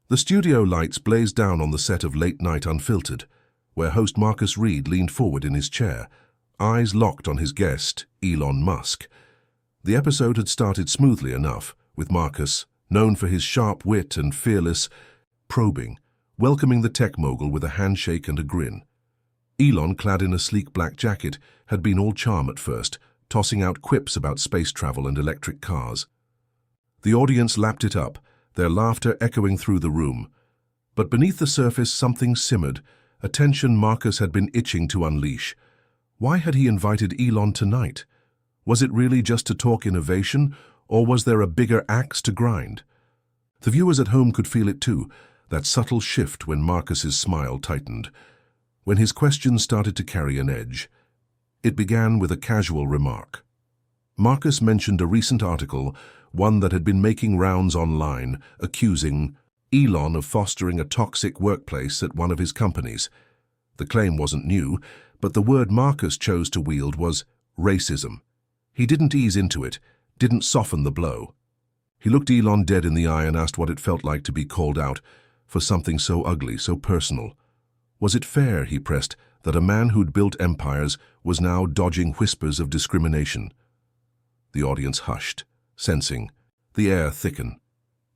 The studio lights blazed down on the set of Late Night Unfiltered, where host Marcus Reid leaned forward in his chair, eyes locked on his guest, Elon Musk. The episode had started smoothly enough, with Marcus, known for his sharp wit and fearless probing, welcoming the tech mogul with a handshake and a grin. Elon, clad in a sleek black jacket, had been all charm at first, tossing out quips about space travel and electric cars. The audience lapped it up, their laughter echoing through the room. But beneath the surface something simmered, a tension Marcus had been itching to unleash. Why had he invited Elon tonight? Was it really just to talk innovation, or was there a bigger axe to grind? The viewers at home could feel it too, that subtle shift when Marcus's smile tightened, when his questions started to carry an edge. It began with a casual remark. Marcus mentioned a recent article, one that had been making rounds online, accusing Elon of fostering a toxic workplace at one of his companies. The claim wasn't new, but the word Marcus chose to wield was racism. He didn't ease into it, didn't soften the blow. He looked Elon dead in the eye and asked what it felt like to be called out for something so ugly, so personal. Was it fair, he pressed, that a man who'd built empires was now dodging whispers of discrimination? The audience hushed, sensing the air thicken.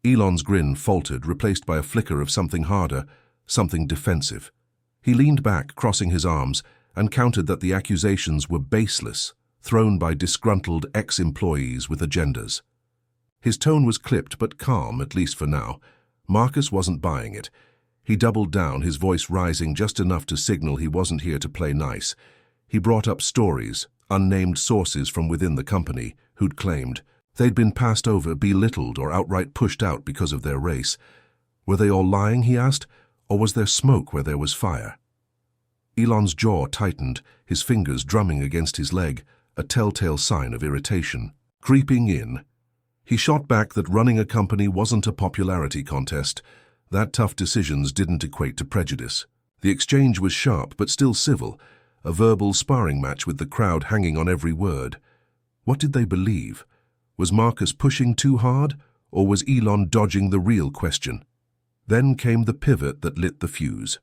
Elon's grin faltered, replaced by a flicker of something harder, something defensive. He leaned back, crossing his arms, and countered that the accusations were baseless, thrown by disgruntled ex-employees with agendas. His tone was clipped but calm, at least for now. Marcus wasn't buying it. He doubled down, his voice rising just enough to signal he wasn't here to play nice. He brought up stories, unnamed sources from within the company, who'd claimed they'd been passed over, belittled, or outright pushed out because of their race. Were they all lying, he asked, or was there smoke where there was fire? Elon's jaw tightened, his fingers drumming against his leg, a telltale sign of irritation. Creeping in, he shot back that running a company wasn't a popularity contest, that tough decisions didn't equate to prejudice. The exchange was sharp but still civil, a verbal sparring match with the crowd hanging on every word. What did they believe? Was Marcus pushing too hard, or was Elon dodging the real question? Then came the pivot that lit the fuse.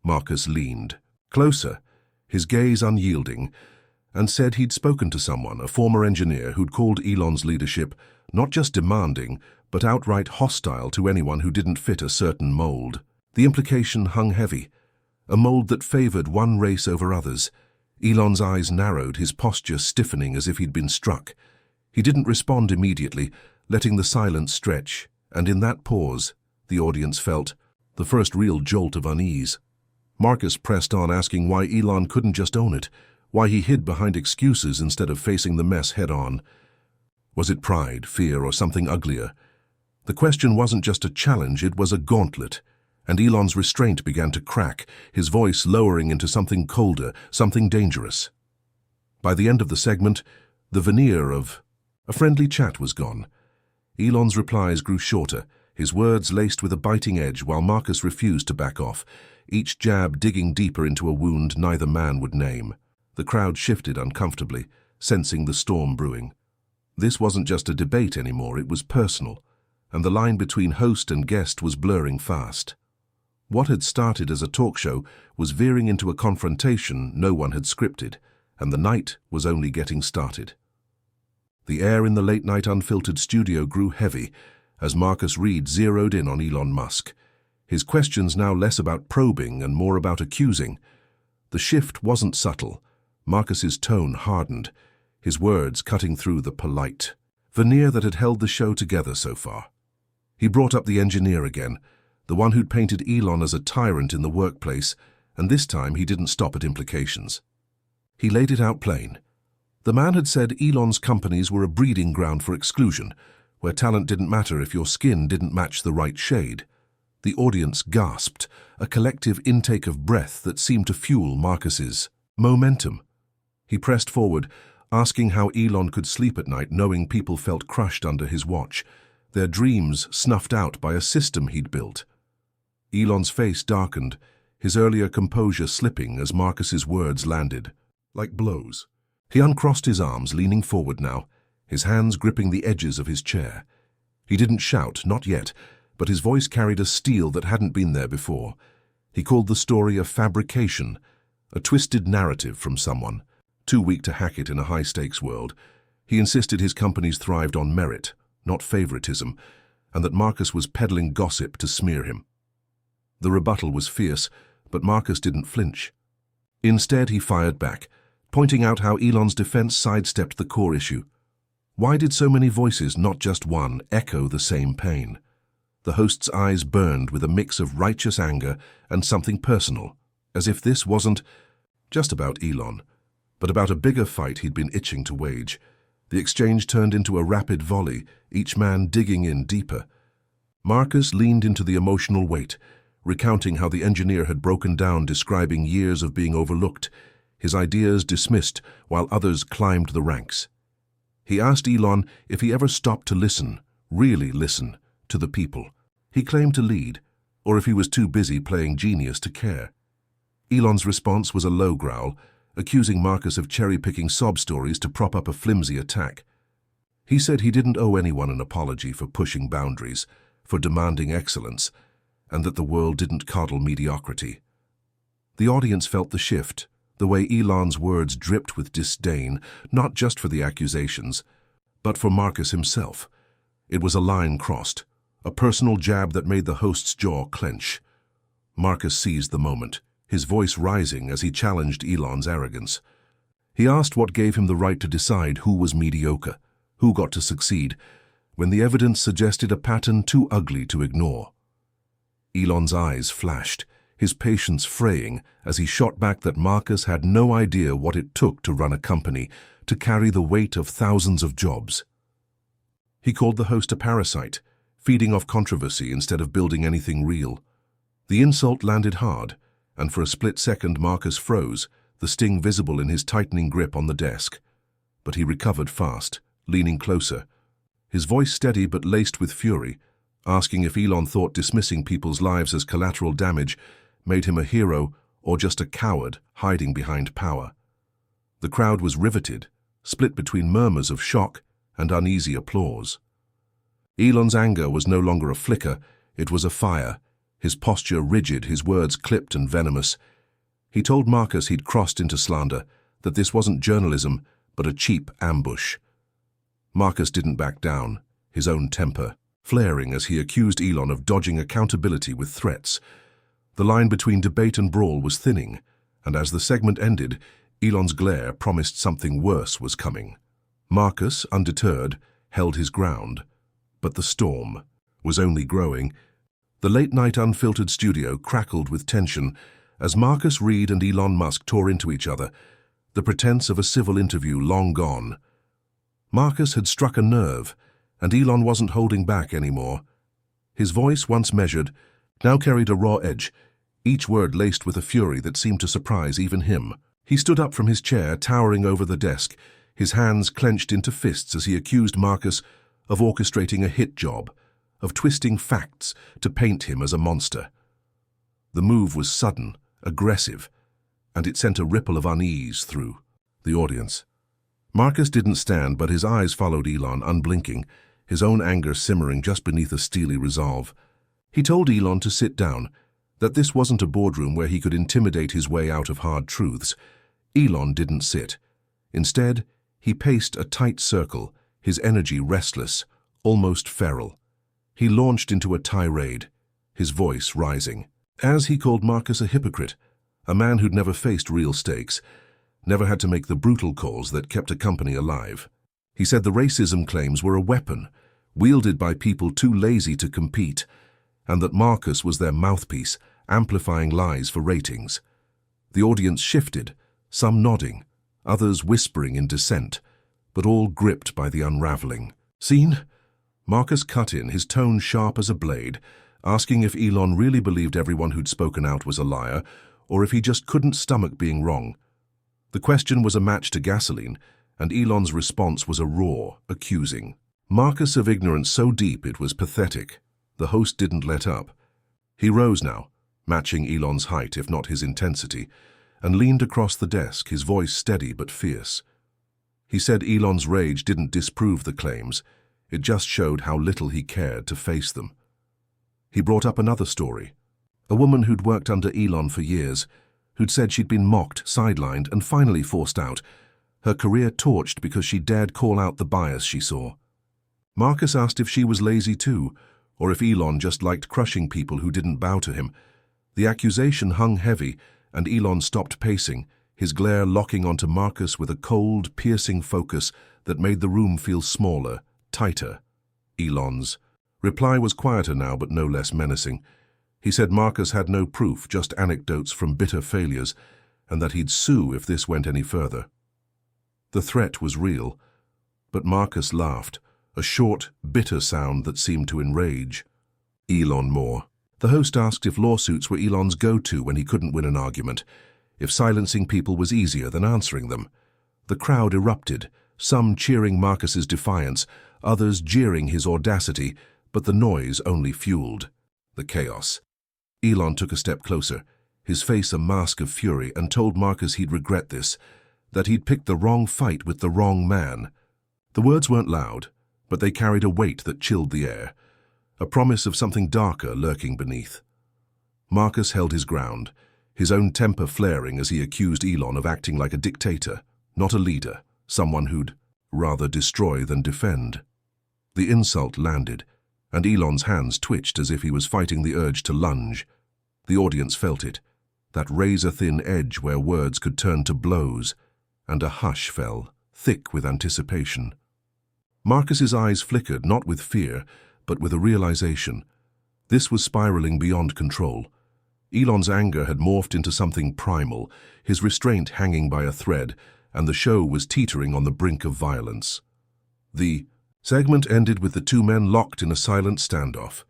Marcus leaned closer, his gaze unyielding, and said he'd spoken to someone, a former engineer, who'd called Elon's leadership not just demanding, but outright hostile to anyone who didn't fit a certain mold. The implication hung heavy, a mold that favored one race over others. Elon's eyes narrowed, his posture stiffening as if he'd been struck. He didn't respond immediately, letting the silence stretch, and in that pause, the audience felt the first real jolt of unease. Marcus pressed on, asking why Elon couldn't just own it, why he hid behind excuses instead of facing the mess head-on. Was it pride, fear, or something uglier? The question wasn't just a challenge, it was a gauntlet, and Elon's restraint began to crack, his voice lowering into something colder, something dangerous. By the end of the segment, the veneer of a friendly chat was gone. Elon's replies grew shorter, his words laced with a biting edge, while Marcus refused to back off, each jab digging deeper into a wound neither man would name. The crowd shifted uncomfortably, sensing the storm brewing. This wasn't just a debate anymore, it was personal, and the line between host and guest was blurring fast. What had started as a talk show was veering into a confrontation no one had scripted, and the night was only getting started. The air in the Late Night Unfiltered studio grew heavy as Marcus Reid zeroed in on Elon Musk, his questions now less about probing and more about accusing. The shift wasn't subtle. Marcus's tone hardened, his words cutting through the polite veneer that had held the show together so far. He brought up the engineer again, the one who'd painted Elon as a tyrant in the workplace, and this time he didn't stop at implications. He laid it out plain. The man had said Elon's companies were a breeding ground for exclusion, where talent didn't matter if your skin didn't match the right shade. The audience gasped, a collective intake of breath that seemed to fuel Marcus's momentum. He pressed forward, asking how Elon could sleep at night knowing people felt crushed under his watch, their dreams snuffed out by a system he'd built. Elon's face darkened, his earlier composure slipping as Marcus's words landed, like blows. He uncrossed his arms, leaning forward now, his hands gripping the edges of his chair. He didn't shout, not yet, but his voice carried a steel that hadn't been there before. He called the story a fabrication, a twisted narrative from someone, too weak to hack it in a high-stakes world. He insisted his companies thrived on merit, not favoritism, and that Marcus was peddling gossip to smear him. The rebuttal was fierce, but Marcus didn't flinch. Instead, he fired back, pointing out how Elon's defense sidestepped the core issue. Why did so many voices, not just one, echo the same pain? The host's eyes burned with a mix of righteous anger and something personal, as if this wasn't just about Elon, but about a bigger fight he'd been itching to wage. The exchange turned into a rapid volley, each man digging in deeper. Marcus leaned into the emotional weight, recounting how the engineer had broken down, describing years of being overlooked, his ideas dismissed while others climbed the ranks. He asked Elon if he ever stopped to listen, really listen, to the people he claimed to lead, or if he was too busy playing genius to care. Elon's response was a low growl, accusing Marcus of cherry-picking sob stories to prop up a flimsy attack. He said he didn't owe anyone an apology for pushing boundaries, for demanding excellence, and that the world didn't coddle mediocrity. The audience felt the shift, the way Elon's words dripped with disdain, not just for the accusations, but for Marcus himself. It was a line crossed, a personal jab that made the host's jaw clench. Marcus seized the moment, his voice rising as he challenged Elon's arrogance. He asked what gave him the right to decide who was mediocre, who got to succeed, when the evidence suggested a pattern too ugly to ignore. Elon's eyes flashed, his patience fraying as he shot back that Marcus had no idea what it took to run a company, to carry the weight of thousands of jobs. He called the host a parasite, feeding off controversy instead of building anything real. The insult landed hard, and for a split second Marcus froze, the sting visible in his tightening grip on the desk. But he recovered fast, leaning closer, his voice steady but laced with fury, asking if Elon thought dismissing people's lives as collateral damage made him a hero or just a coward hiding behind power. The crowd was riveted, split between murmurs of shock and uneasy applause. Elon's anger was no longer a flicker, it was a fire, his posture rigid, his words clipped and venomous. He told Marcus he'd crossed into slander, that this wasn't journalism, but a cheap ambush. Marcus didn't back down, his own temper flaring as he accused Elon of dodging accountability with threats. The line between debate and brawl was thinning, and as the segment ended, Elon's glare promised something worse was coming. Marcus, undeterred, held his ground. But the storm was only growing. The Late Night Unfiltered studio crackled with tension as Marcus Reid and Elon Musk tore into each other, the pretense of a civil interview long gone. Marcus had struck a nerve, and Elon wasn't holding back anymore. His voice, once measured, now carried a raw edge, each word laced with a fury that seemed to surprise even him. He stood up from his chair, towering over the desk, his hands clenched into fists as he accused Marcus of orchestrating a hit job, of twisting facts to paint him as a monster. The move was sudden, aggressive, and it sent a ripple of unease through the audience. Marcus didn't stand, but his eyes followed Elon, unblinking, his own anger simmering just beneath a steely resolve. He told Elon to sit down, that this wasn't a boardroom where he could intimidate his way out of hard truths. Elon didn't sit. Instead, he paced a tight circle, his energy restless, almost feral. He launched into a tirade, his voice rising, as he called Marcus a hypocrite, a man who'd never faced real stakes, never had to make the brutal calls that kept a company alive. He said the racism claims were a weapon, wielded by people too lazy to compete, and that Marcus was their mouthpiece, amplifying lies for ratings. The audience shifted, some nodding, others whispering in dissent, but all gripped by the unraveling. "Seen?" Marcus cut in, his tone sharp as a blade, asking if Elon really believed everyone who'd spoken out was a liar, or if he just couldn't stomach being wrong. The question was a match to gasoline, and Elon's response was a roar, accusing. Marcus of ignorance so deep it was pathetic. The host didn't let up. He rose now, matching Elon's height if not his intensity, and leaned across the desk, his voice steady but fierce. He said Elon's rage didn't disprove the claims, it just showed how little he cared to face them. He brought up another story. A woman who'd worked under Elon for years, who'd said she'd been mocked, sidelined, and finally forced out. Her career torched because she dared call out the bias she saw. Marcus asked if she was lazy too, or if Elon just liked crushing people who didn't bow to him. The accusation hung heavy, and Elon stopped pacing, his glare locking onto Marcus with a cold, piercing focus that made the room feel smaller, tighter. Elon's reply was quieter now, but no less menacing. He said Marcus had no proof, just anecdotes from bitter failures, and that he'd sue if this went any further. The threat was real, but Marcus laughed, a short, bitter sound that seemed to enrage. Elon more. The host asked if lawsuits were Elon's go-to when he couldn't win an argument, if silencing people was easier than answering them. The crowd erupted, some cheering Marcus's defiance, others jeering his audacity, but the noise only fueled the chaos. Elon took a step closer, his face a mask of fury, and told Marcus he'd regret this, that he'd picked the wrong fight with the wrong man. The words weren't loud, but they carried a weight that chilled the air, a promise of something darker lurking beneath. Marcus held his ground, his own temper flaring as he accused Elon of acting like a dictator, not a leader, someone who'd rather destroy than defend. The insult landed, and Elon's hands twitched as if he was fighting the urge to lunge. The audience felt it, that razor-thin edge where words could turn to blows, and a hush fell, thick with anticipation. Marcus's eyes flickered, not with fear, but with a realization. This was spiraling beyond control. Elon's anger had morphed into something primal, his restraint hanging by a thread, and the show was teetering on the brink of violence. The segment ended with the two men locked in a silent standoff,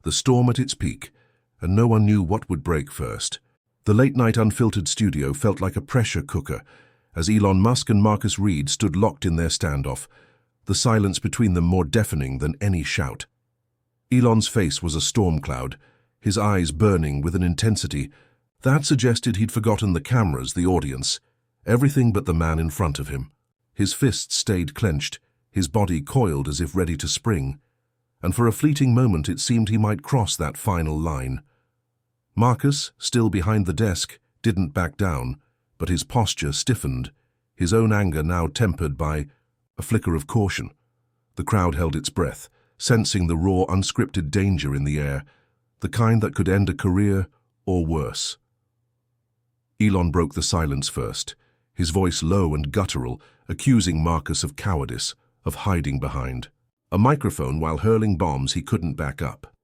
the storm at its peak, and no one knew what would break first. The Late Night Unfiltered studio felt like a pressure cooker, as Elon Musk and Marcus Reid stood locked in their standoff, the silence between them more deafening than any shout. Elon's face was a storm cloud, his eyes burning with an intensity that suggested he'd forgotten the cameras, the audience, everything but the man in front of him. His fists stayed clenched, his body coiled as if ready to spring, and for a fleeting moment it seemed he might cross that final line. Marcus, still behind the desk, didn't back down, but his posture stiffened, his own anger now tempered by a flicker of caution. The crowd held its breath, sensing the raw, unscripted danger in the air, the kind that could end a career or worse. Elon broke the silence first, his voice low and guttural, accusing Marcus of cowardice, of hiding behind a microphone while hurling bombs he couldn't back up.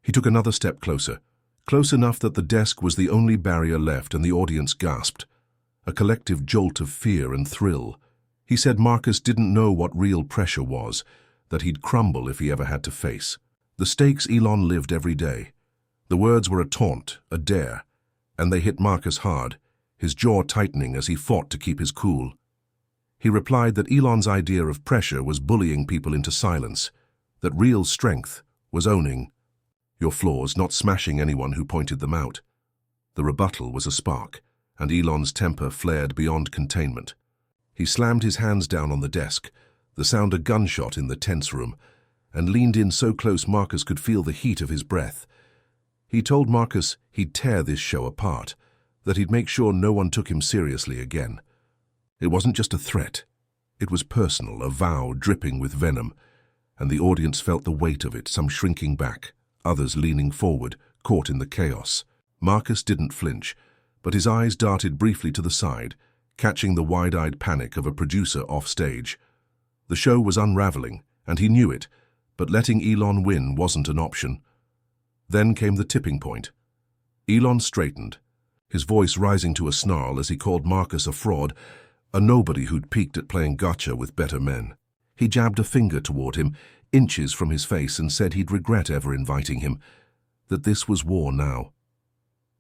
He took another step closer, close enough that the desk was the only barrier left, and the audience gasped, a collective jolt of fear and thrill. He said Marcus didn't know what real pressure was, that he'd crumble if he ever had to face the stakes Elon lived every day. The words were a taunt, a dare, and they hit Marcus hard, his jaw tightening as he fought to keep his cool. He replied that Elon's idea of pressure was bullying people into silence, that real strength was owning your flaws, not smashing anyone who pointed them out. The rebuttal was a spark, and Elon's temper flared beyond containment. He slammed his hands down on the desk, the sound a gunshot in the tense room, and leaned in so close Marcus could feel the heat of his breath. He told Marcus he'd tear this show apart, that he'd make sure no one took him seriously again. It wasn't just a threat. It was personal, a vow dripping with venom, and the audience felt the weight of it, some shrinking back, others leaning forward, caught in the chaos. Marcus didn't flinch, but his eyes darted briefly to the side, catching the wide-eyed panic of a producer off stage. The show was unraveling, and he knew it, but letting Elon win wasn't an option. Then came the tipping point. Elon straightened, his voice rising to a snarl as he called Marcus a fraud, a nobody who'd peaked at playing gotcha with better men. He jabbed a finger toward him, inches from his face, and said he'd regret ever inviting him, that this was war now.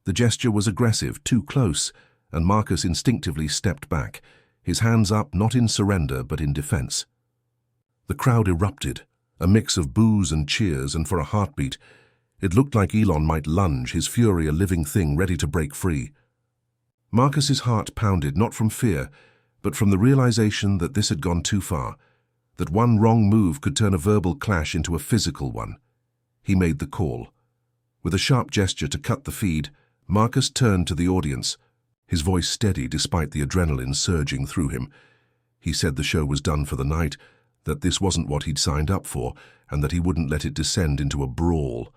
The gesture was aggressive, too close, and Marcus instinctively stepped back, his hands up not in surrender but in defense. The crowd erupted, a mix of boos and cheers, and for a heartbeat, it looked like Elon might lunge, his fury a living thing ready to break free. Marcus's heart pounded, not from fear, but from the realization that this had gone too far, that one wrong move could turn a verbal clash into a physical one. He made the call. With a sharp gesture to cut the feed, Marcus turned to the audience, his voice steady despite the adrenaline surging through him. He said the show was done for the night, that this wasn't what he'd signed up for, and that he wouldn't let it descend into a brawl.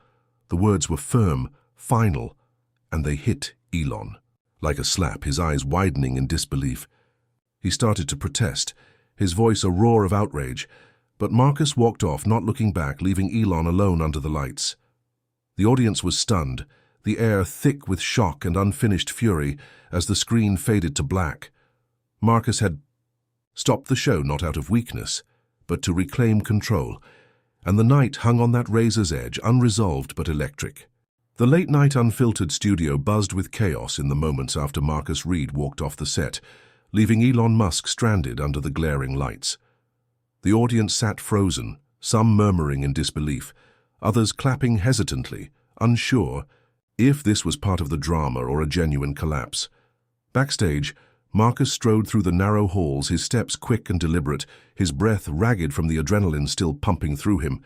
The words were firm, final, and they hit Elon. Like a slap, his eyes widening in disbelief. He started to protest, his voice a roar of outrage, but Marcus walked off, not looking back, leaving Elon alone under the lights. The audience was stunned, the air thick with shock and unfinished fury as the screen faded to black. Marcus had stopped the show not out of weakness, but to reclaim control, and the night hung on that razor's edge, unresolved but electric. The Late Night Unfiltered studio buzzed with chaos in the moments after Marcus Reid walked off the set, leaving Elon Musk stranded under the glaring lights. The audience sat frozen, some murmuring in disbelief, others clapping hesitantly, unsure if this was part of the drama or a genuine collapse. Backstage, Marcus strode through the narrow halls, his steps quick and deliberate, his breath ragged from the adrenaline still pumping through him.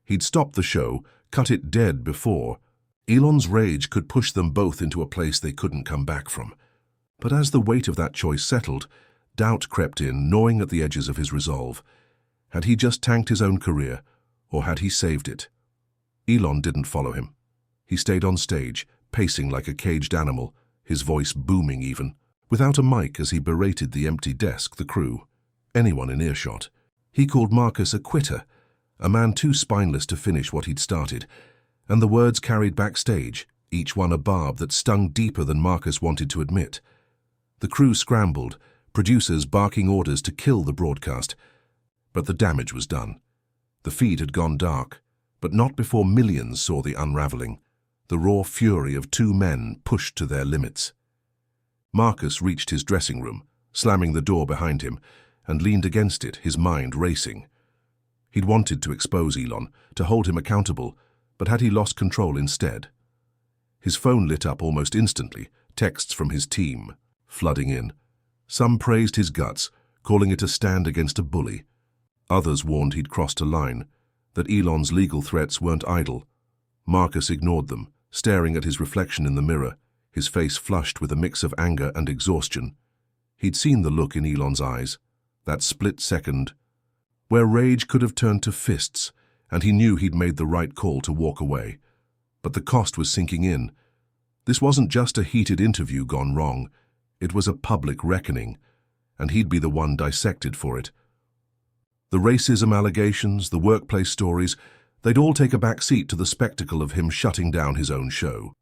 He'd stopped the show, cut it dead before. Elon's rage could push them both into a place they couldn't come back from. But as the weight of that choice settled, doubt crept in, gnawing at the edges of his resolve. Had he just tanked his own career, or had he saved it? Elon didn't follow him. He stayed on stage, pacing like a caged animal, his voice booming even, without a mic as he berated the empty desk, the crew, anyone in earshot. He called Marcus a quitter, a man too spineless to finish what he'd started, and the words carried backstage, each one a barb that stung deeper than Marcus wanted to admit. The crew scrambled, producers barking orders to kill the broadcast. But the damage was done. The feed had gone dark, but not before millions saw the unraveling, the raw fury of two men pushed to their limits. Marcus reached his dressing room, slamming the door behind him, and leaned against it, his mind racing. He'd wanted to expose Elon, to hold him accountable, but had he lost control instead? His phone lit up almost instantly, texts from his team, flooding in. Some praised his guts, calling it a stand against a bully. Others warned he'd crossed a line, that Elon's legal threats weren't idle. Marcus ignored them, staring at his reflection in the mirror, his face flushed with a mix of anger and exhaustion. He'd seen the look in Elon's eyes, that split second, where rage could have turned to fists, and he knew he'd made the right call to walk away. But the cost was sinking in. This wasn't just a heated interview gone wrong. It was a public reckoning, and he'd be the one dissected for it. The racism allegations, the workplace stories, they'd all take a back seat to the spectacle of him shutting down his own show.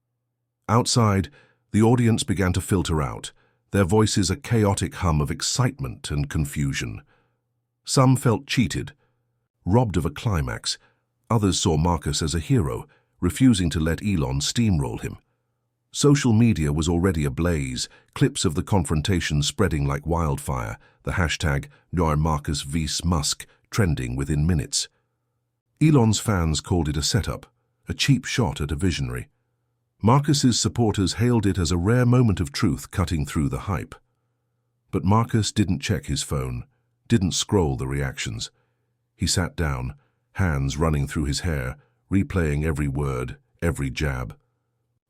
Outside, the audience began to filter out, their voices a chaotic hum of excitement and confusion. Some felt cheated, robbed of a climax. Others saw Marcus as a hero, refusing to let Elon steamroll him. Social media was already ablaze, clips of the confrontation spreading like wildfire, the hashtag #MarcusVs trending within minutes. Elon's fans called it a setup, a cheap shot at a visionary. Marcus's supporters hailed it as a rare moment of truth cutting through the hype. But Marcus didn't check his phone, didn't scroll the reactions. He sat down, hands running through his hair, replaying every word, every jab.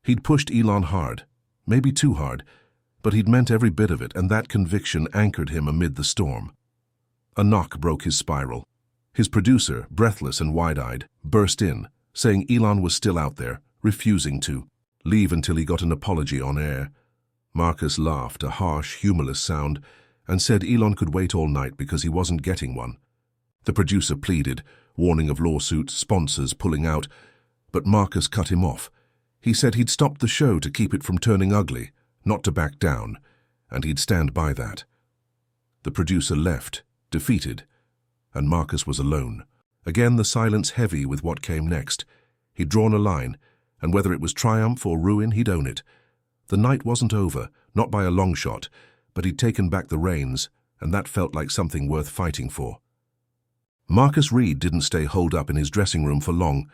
He'd pushed Elon hard, maybe too hard, but he'd meant every bit of it, and that conviction anchored him amid the storm. A knock broke his spiral. His producer, breathless and wide-eyed, burst in, saying Elon was still out there, refusing to leave until he got an apology on air. Marcus laughed, a harsh, humorless sound, and said Elon could wait all night because he wasn't getting one. The producer pleaded, warning of lawsuits, sponsors pulling out, but Marcus cut him off. He said he'd stopped the show to keep it from turning ugly, not to back down, and he'd stand by that. The producer left, defeated, and Marcus was alone. Again the silence heavy with what came next. He'd drawn a line, and whether it was triumph or ruin, he'd own it. The night wasn't over, not by a long shot, but he'd taken back the reins, and that felt like something worth fighting for. Marcus Reid didn't stay holed up in his dressing room for long.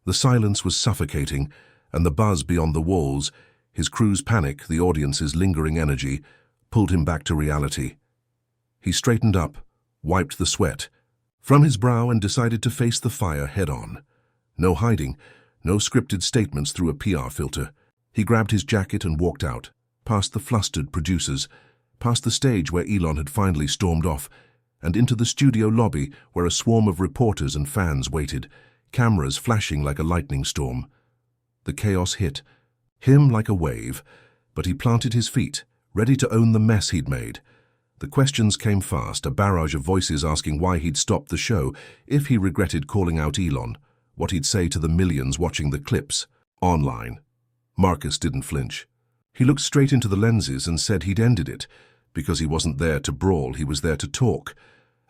The silence was suffocating, and the buzz beyond the walls, his crew's panic, the audience's lingering energy, pulled him back to reality. He straightened up, wiped the sweat from his brow, and decided to face the fire head-on. No hiding, No scripted statements through a PR filter. He grabbed his jacket and walked out, past the flustered producers, past the stage where Elon had finally stormed off, and into the studio lobby where a swarm of reporters and fans waited, cameras flashing like a lightning storm. The chaos hit him like a wave, but he planted his feet, ready to own the mess he'd made. The questions came fast, a barrage of voices asking why he'd stopped the show, if he regretted calling out Elon, what he'd say to the millions watching the clips online. Marcus didn't flinch. He looked straight into the lenses and said he'd ended it, because he wasn't there to brawl, he was there to talk.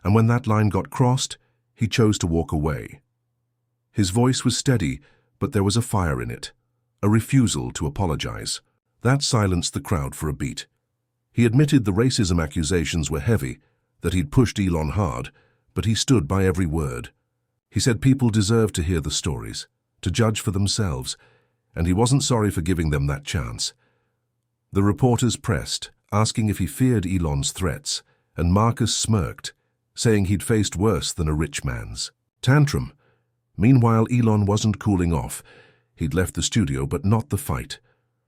And when that line got crossed, he chose to walk away. His voice was steady, but there was a fire in it, a refusal to apologize. That silenced the crowd for a beat. He admitted the racism accusations were heavy, that he'd pushed Elon hard, but he stood by every word. He said people deserved to hear the stories, to judge for themselves, and he wasn't sorry for giving them that chance. The reporters pressed, asking if he feared Elon's threats, and Marcus smirked, saying he'd faced worse than a rich man's tantrum. Meanwhile, Elon wasn't cooling off. He'd left the studio, but not the fight.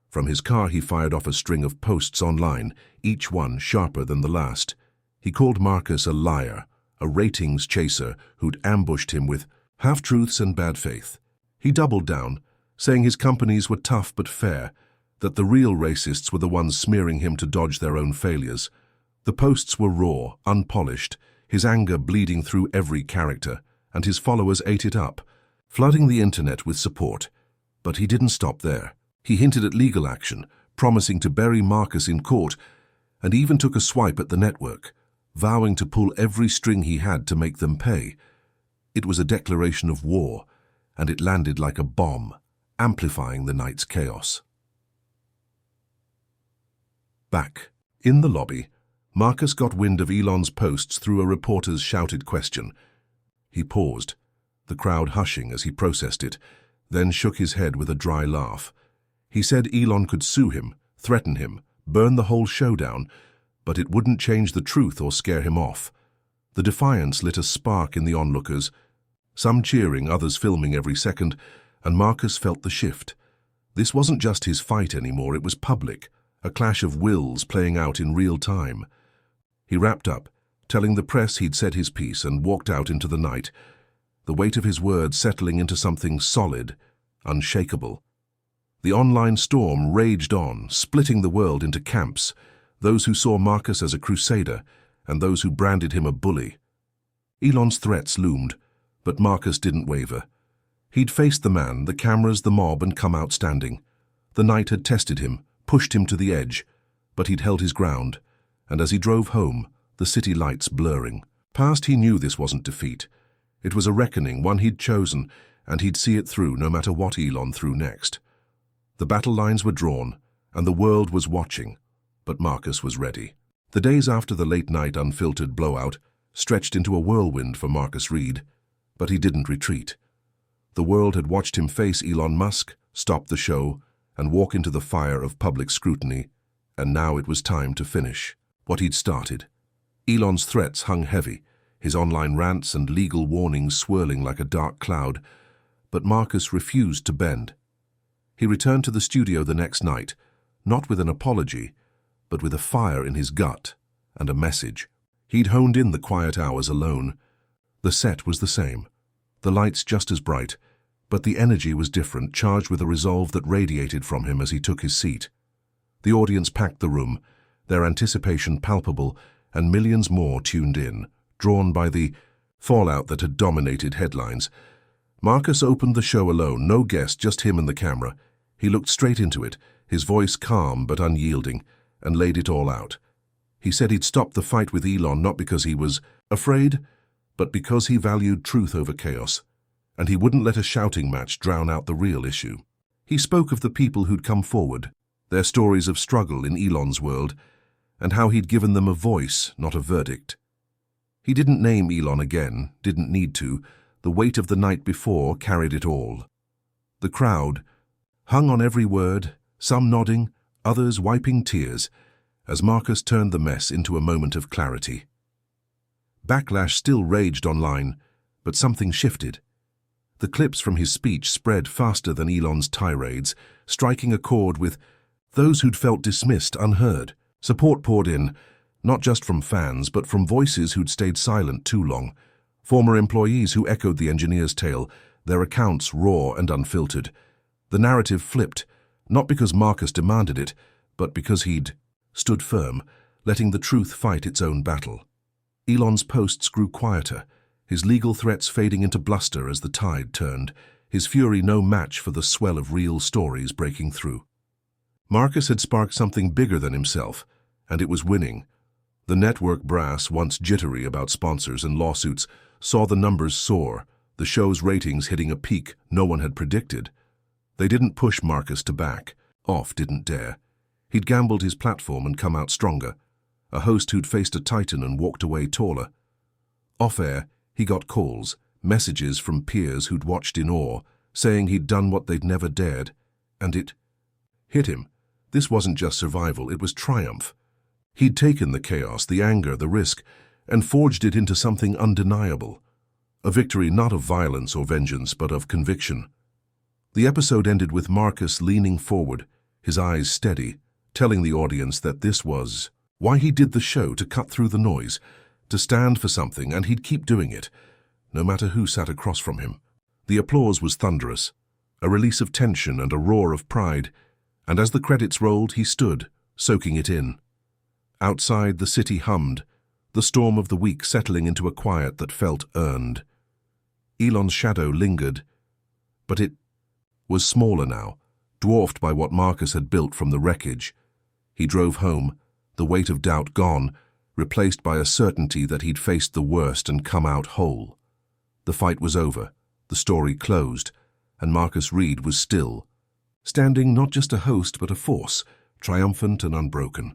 From his car, he fired off a string of posts online, each one sharper than the last. He called Marcus a liar, a ratings chaser who'd ambushed him with half-truths and bad faith. He doubled down, saying his companies were tough but fair, that the real racists were the ones smearing him to dodge their own failures. The posts were raw, unpolished, his anger bleeding through every character, and his followers ate it up, flooding the internet with support. But he didn't stop there. He hinted at legal action, promising to bury Marcus in court, and even took a swipe at the network, vowing to pull every string he had to make them pay. It was a declaration of war, and it landed like a bomb, amplifying the night's chaos. Back in the lobby, Marcus got wind of Elon's posts through a reporter's shouted question. He paused, the crowd hushing as he processed it, then shook his head with a dry laugh. He said Elon could sue him, threaten him, burn the whole show down, but it wouldn't change the truth or scare him off. The defiance lit a spark in the onlookers, some cheering, others filming every second, and Marcus felt the shift. This wasn't just his fight anymore, it was public, a clash of wills playing out in real time. He wrapped up, telling the press he'd said his piece, and walked out into the night, the weight of his words settling into something solid, unshakable. The online storm raged on, splitting the world into camps, those who saw Marcus as a crusader and those who branded him a bully. Elon's threats loomed, but Marcus didn't waver. He'd faced the man, the cameras, the mob, and come out standing. The night had tested him, pushed him to the edge, but he'd held his ground, and as he drove home, the city lights blurring. Past he knew this wasn't defeat. It was a reckoning, one he'd chosen, and he'd see it through no matter what Elon threw next. The battle lines were drawn, and the world was watching, but Marcus was ready. The days after the Late Night Unfiltered blowout stretched into a whirlwind for Marcus Reid, but he didn't retreat. The world had watched him face Elon Musk, stop the show, and walk into the fire of public scrutiny, and now it was time to finish what he'd started. Elon's threats hung heavy, his online rants and legal warnings swirling like a dark cloud, but Marcus refused to bend. He returned to the studio the next night, not with an apology, but with a fire in his gut and a message. He'd honed in the quiet hours alone. The set was the same, the lights just as bright, but the energy was different, charged with a resolve that radiated from him as he took his seat. The audience packed the room, their anticipation palpable, and millions more tuned in, drawn by the fallout that had dominated headlines. Marcus opened the show alone, no guest, just him and the camera. He looked straight into it, his voice calm but unyielding, and laid it all out. He said he'd stopped the fight with Elon not because he was afraid, but because he valued truth over chaos, and he wouldn't let a shouting match drown out the real issue. He spoke of the people who'd come forward, their stories of struggle in Elon's world, and how he'd given them a voice, not a verdict. He didn't name Elon again, didn't need to. The weight of the night before carried it all. The crowd hung on every word, some nodding, others wiping tears, as Marcus turned the mess into a moment of clarity. Backlash still raged online, but something shifted. The clips from his speech spread faster than Elon's tirades, striking a chord with those who'd felt dismissed unheard. Support poured in, not just from fans, but from voices who'd stayed silent too long. Former employees who echoed the engineer's tale, their accounts raw and unfiltered. The narrative flipped, not because Marcus demanded it, but because he'd stood firm, letting the truth fight its own battle. Elon's posts grew quieter, his legal threats fading into bluster as the tide turned, his fury no match for the swell of real stories breaking through. Marcus had sparked something bigger than himself, and it was winning. The network brass, once jittery about sponsors and lawsuits, saw the numbers soar, the show's ratings hitting a peak no one had predicted. They didn't push Marcus to back. Off didn't dare. He'd gambled his platform and come out stronger, a host who'd faced a titan and walked away taller. Off-air, he got calls, messages from peers who'd watched in awe, saying he'd done what they'd never dared, and it hit him. This wasn't just survival, it was triumph. He'd taken the chaos, the anger, the risk, and forged it into something undeniable. A victory not of violence or vengeance, but of conviction. The episode ended with Marcus leaning forward, his eyes steady, telling the audience that this was why he did the show, to cut through the noise, to stand for something, and he'd keep doing it, no matter who sat across from him. The applause was thunderous, a release of tension and a roar of pride, and as the credits rolled, he stood, soaking it in. Outside, the city hummed, the storm of the week settling into a quiet that felt earned. Elon's shadow lingered, but it was smaller now, dwarfed by what Marcus had built from the wreckage. He drove home, the weight of doubt gone, replaced by a certainty that he'd faced the worst and come out whole. The fight was over, the story closed, and Marcus Reid was still, standing not just a host but a force, triumphant and unbroken.